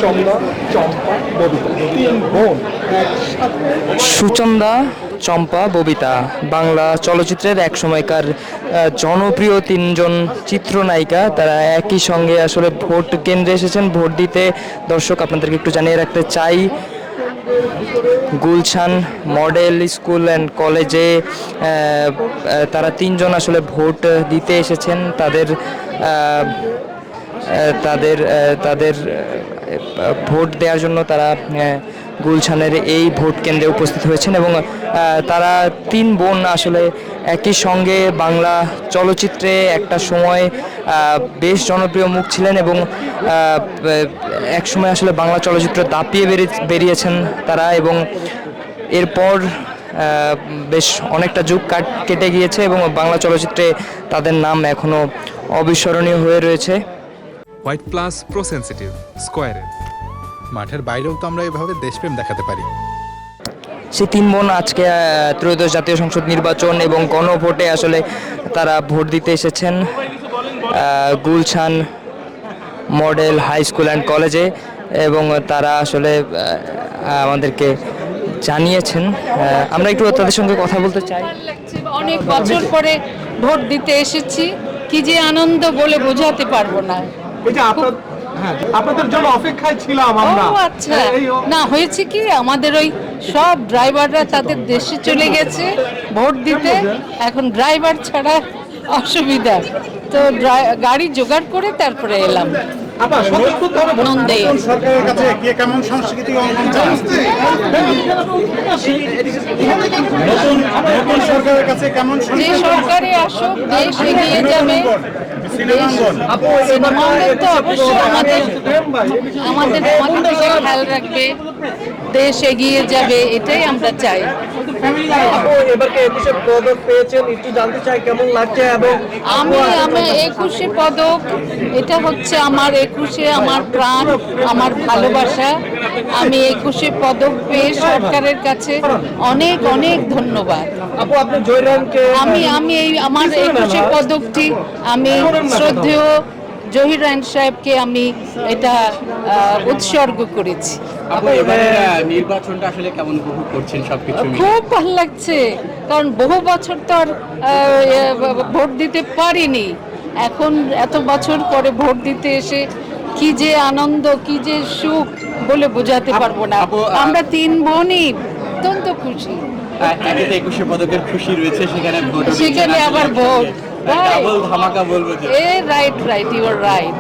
সুচন্দা, চম্পা, ববিতা, তিন বোন একসাথে। সুচন্দা, চম্পা, ববিতা বাংলা চলচ্চিত্রের এক সময়কার জনপ্রিয় তিনজন চিত্রনায়িকা। তারা একই সঙ্গে আসলে ভোট কেন্দ্রে এসেছেন ভোট দিতে। দর্শক, আপনাদেরকে একটু জানিয়ে রাখতে চাই, গুলশান মডেল স্কুল অ্যান্ড কলেজে তারা তিনজন আসলে ভোট দিতে এসেছেন। তাদের তাদের ভোট দেওয়ার জন্য তারা গুলশানের এই ভোট কেন্দ্রে উপস্থিত হয়েছেন এবং তারা তিন বোন আসলে একই সঙ্গে বাংলা চলচ্চিত্রে একটা সময় বেশ জনপ্রিয় মুখ ছিলেন এবং এক সময় আসলে বাংলা চলচ্চিত্র দাপিয়ে বেরিয়েছেন তারা। এবং এরপর বেশ অনেকটা যুগ কেটে গিয়েছে এবং বাংলা চলচ্চিত্রে তাদের নাম এখনও অবিস্মরণীয় হয়ে রয়েছে। হোয়াইট প্লাস প্রো সেনসিটিভ স্কয়ারের মাঠের বাইরেও তো আমরা এভাবে দেশপ্রেম দেখাতে পারি। সেই তিন বোন আজকে ত্রয়োদশ জাতীয় সংসদ নির্বাচন এবং গণভোটে আসলে তারা ভোট দিতে এসেছেন Gulshan model high school and কলেজে এবং তারা আসলে আমাদেরকে জানিয়েছেন। আমরা একটু তাদের সঙ্গে কথা বলতে চাই। অনেক বছর পরে ভোট দিতে এসেছি, কি যে আনন্দ বলে বোঝাতে পারবো না। এই যে আপনাদের জন্য অপেক্ষায় ছিলাম আমরা। ও আচ্ছা, না হয়েছে কি, আমাদের ওই সব ড্রাইভাররা তাদের দেশে চলে গেছে ভোট দিতে, এখন ড্রাইভার ছাড়া অসুবিধা, তো গাড়ি জোগাড় করে তারপরে এলাম। নন্দে সরকারের কাছে কে কেমন সংস্কৃতি অঙ্গন চান? নতুন সরকারের কাছে কেমন যে সরকারে আসুক দেশ এগিয়ে যাবে। তো অবশ্যই আমাদের দিকে খেয়াল রাখবে, দেশ এগিয়ে যাবে, এটাই আমরা চাই। এবারকে 21শে পদক পেয়েছেন, একটু জানতে চাই কেমন লাগছে। এবং আমি 21শে পদক, এটা হচ্ছে আমার 21শে আমার প্রাণ, আমার ভালোবাসা। আমি 21শে পদক পেয়ে সরকারের কাছে অনেক অনেক ধন্যবাদ। আপু, আপনি জয়রামকে আমি এই আমার 21শে পদকটি আমি শ্রদ্ধেয় জহির রায়ন সাহেবকে আমি এটা উৎসর্গ করেছি। নির্বাচনটা আসলে কেমন উপভোগ করছেন? সবকিছু খুব ভালো লাগছে, কারণ বহু বছর তো আর ভোট দিতে পারিনি, এখন এত বছর পরে ভোট দিতে এসে কি যে আনন্দ, কি যে সুখ বলে বোঝাতে পারবো না। আমরা তিন বোনই অত্যন্ত খুশি। 21শে পদকের খুশি রয়েছে, সেখানে আবার ভোট, ধামাকা বলবো যে রাইট, ইউ আর রাইট।